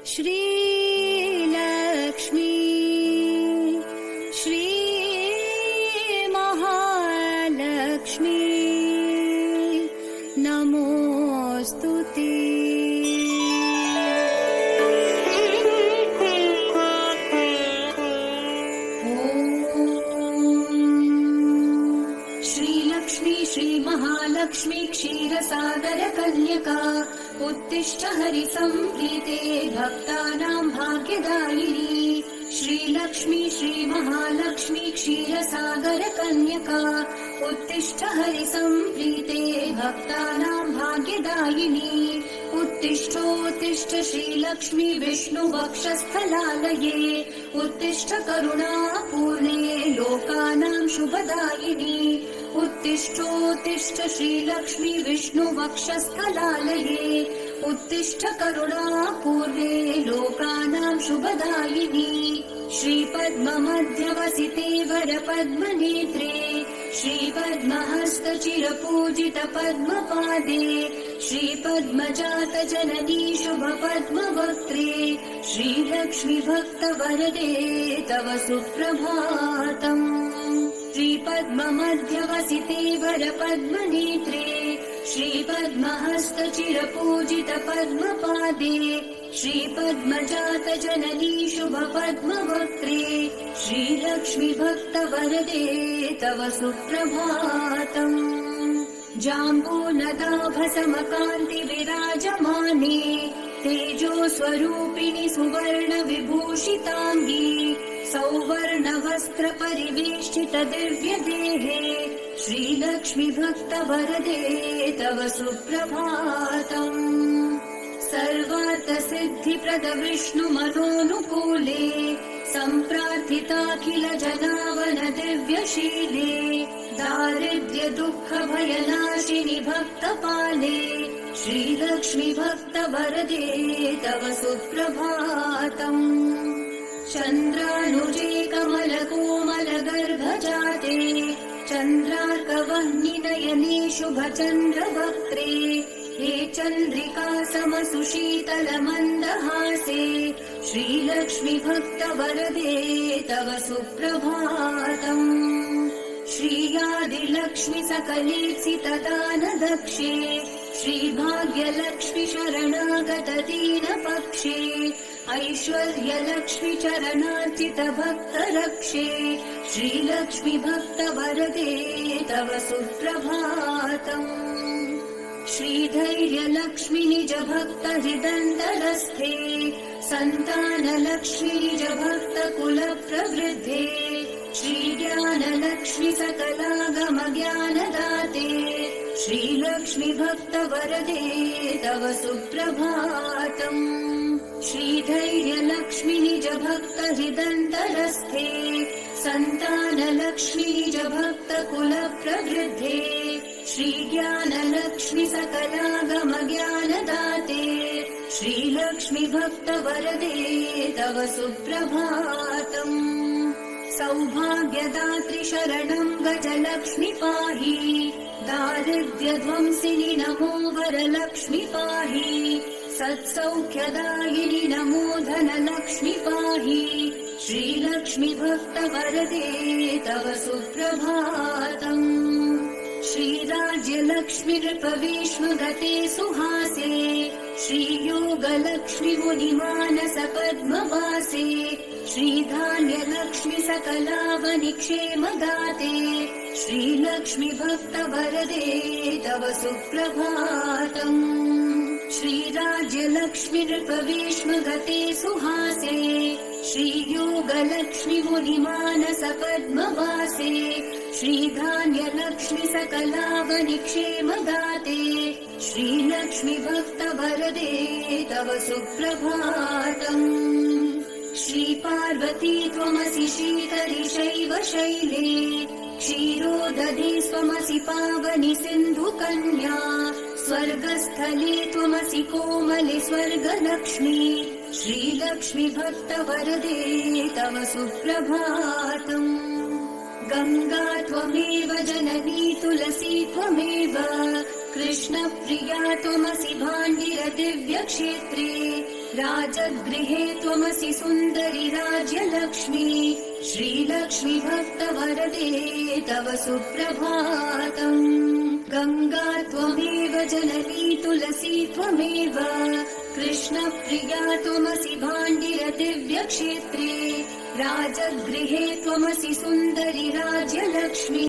श्रीलक्ष्मी श्री महालक्ष्मी नमोस्तुते। श्री महालक्ष्मी क्षीरसागर कन्यका उत्तिष्ठ हरिसंप्रीते भक्तानां भाग्यदायिनी। श्रीलक्ष्मी श्री महालक्ष्मी क्षीरसागर कन्यका उत्तिष्ठ हरिसंप्रीते भक्तानां भाग्यदायिनी। उत्तिष्ठोत्तिष्ठ श्रीलक्ष्मी विष्णुवक्षस्थलालये उत्तिष्ठ करुणापूर्णे लोकानां शुभदायिनी। उत्तिष्ठोत्तिष्ठ श्रीलक्ष्मी विष्णुवक्षस्थलालये उत्तिष्ठ करुणापूर्णे लोकानां शुभदायिनी। श्रीपद्ममध्यवसिते वरपद्मनेत्रे श्रीपद्महस्तचिरपूजित पद्मपादे श्रीपद्मजात जननी शुभपद्मवक्त्रे श्रीलक्ष्मी भक्तवरदे तव सुप्रभातम्। श्रीपद्ममध्यवसिते वरपद्मनेत्रे श्रीपद्महस्तचिरपूजित पद्मपादे श्रीपद्मजात जननी शुभपद्मवक्त्रे श्रीलक्ष्मी भक्तवरदे तव सुप्रभातम्। जाम्बूनदाभसमकान्ति विराजमाने तेजो स्वरूपिणि सुवर्ण विभूषिताङ्गी सौवर्णवस्त्र परिवेष्टित दिव्य देहे श्रीलक्ष्मी भक्तवरदे तव सुप्रभातम्। सर्वार्थ सिद्धिप्रद विष्णु मनोनुकूले सम्प्रार्थिताखिल जनावन दिव्यशीले दारिद्र्य दुःख भयनाशिनि भक्तपाले श्रीलक्ष्मी भक्तवरदे तव सुप्रभातम्। चन्द्रानुजे कमलकोमल गर्भजाते चन्द्रार्कवह्निनयने शुभचन्द्रवक्त्रे हे चन्द्रिका समसुशीतल मन्दहासे श्रीलक्ष्मी भक्तवरदे तव सुप्रभातम्। श्रीयादिलक्ष्मी सकलेत्सितदानदक्षे श्रीभाग्यलक्ष्मी शरणागत दीनपक्षे ऐश्वर्यलक्ष्मी चरणार्चित भक्तरक्षे श्रीलक्ष्मी भक्तवरदे तव सुप्रभातम्। श्रीधैर्यलक्ष्मी निज भक्त हृदन्तरस्थे सन्तानलक्ष्मी निज भक्त कुल प्रवृद्धे श्रीज्ञानलक्ष्मी सकलागम ज्ञानदाते श्रीलक्ष्मी भक्तवरदे तव सुप्रभातम्। श्रीधैर्यलक्ष्मी निज भक्त हृदन्तरस्थे सन्तानलक्ष्मी निज भक्त कुल प्रवृद्धे श्रीज्ञानलक्ष्मी सकलागम ज्ञानदाते श्रीलक्ष्मी भक्तवरदे तव सुप्रभातम्। सौभाग्यदात्रि शरणं गजलक्ष्मी पाहि दारिद्र्यध्वंसिनि नमो वरलक्ष्मी पाहि सत्सौख्यदायिनि नमो धनलक्ष्मी पाहि श्रीलक्ष्मी भक्तवरदे तव सुप्रभातम्। श्रीराज्यलक्ष्मी नृपवेश्मगते सुहासे श्रीयोगलक्ष्मी मुनिमानस पद्मवासे श्रीधान्यलक्ष्मी सकलावनिक्षेमदाते श्रीलक्ष्मी भक्तवरदे तव सुप्रभातम्। श्रीराज्यलक्ष्मी नृपवेश्मगते सुहासे श्रीयोगलक्ष्मी मुनिमानस पद्मवासे श्रीधान्यलक्ष्मी सकलावनिक्षेमदाते श्रीलक्ष्मी भक्तवरदे तव सुप्रभातम्। श्रीपार्वती त्वमसि श्रीकरि शैव शैले क्षीरोदधे त्वमसि पावनि सिन्धुकन्या स्वर्गस्थले त्वमसि कोमले स्वर्गलक्ष्मी श्रीलक्ष्मी भक्तवरदे तव सुप्रभातम्। गंगा त्वमेव जननी तुलसी त्वमेव कृष्णप्रिया त्वमसि भाण्डिर दिव्यक्षेत्रे राजगृहे त्वमसि सुन्दरि राज्यलक्ष्मी श्रीलक्ष्मी भक्तवरदे तव सुप्रभातम् गङ्गा त्वमेव जननी तुलसी त्वमेव कृष्णप्रिया त्वमसि भाण्डिर दिव्यक्षेत्रे राजगृहे त्वमसि सुन्दरि राज्यलक्ष्मी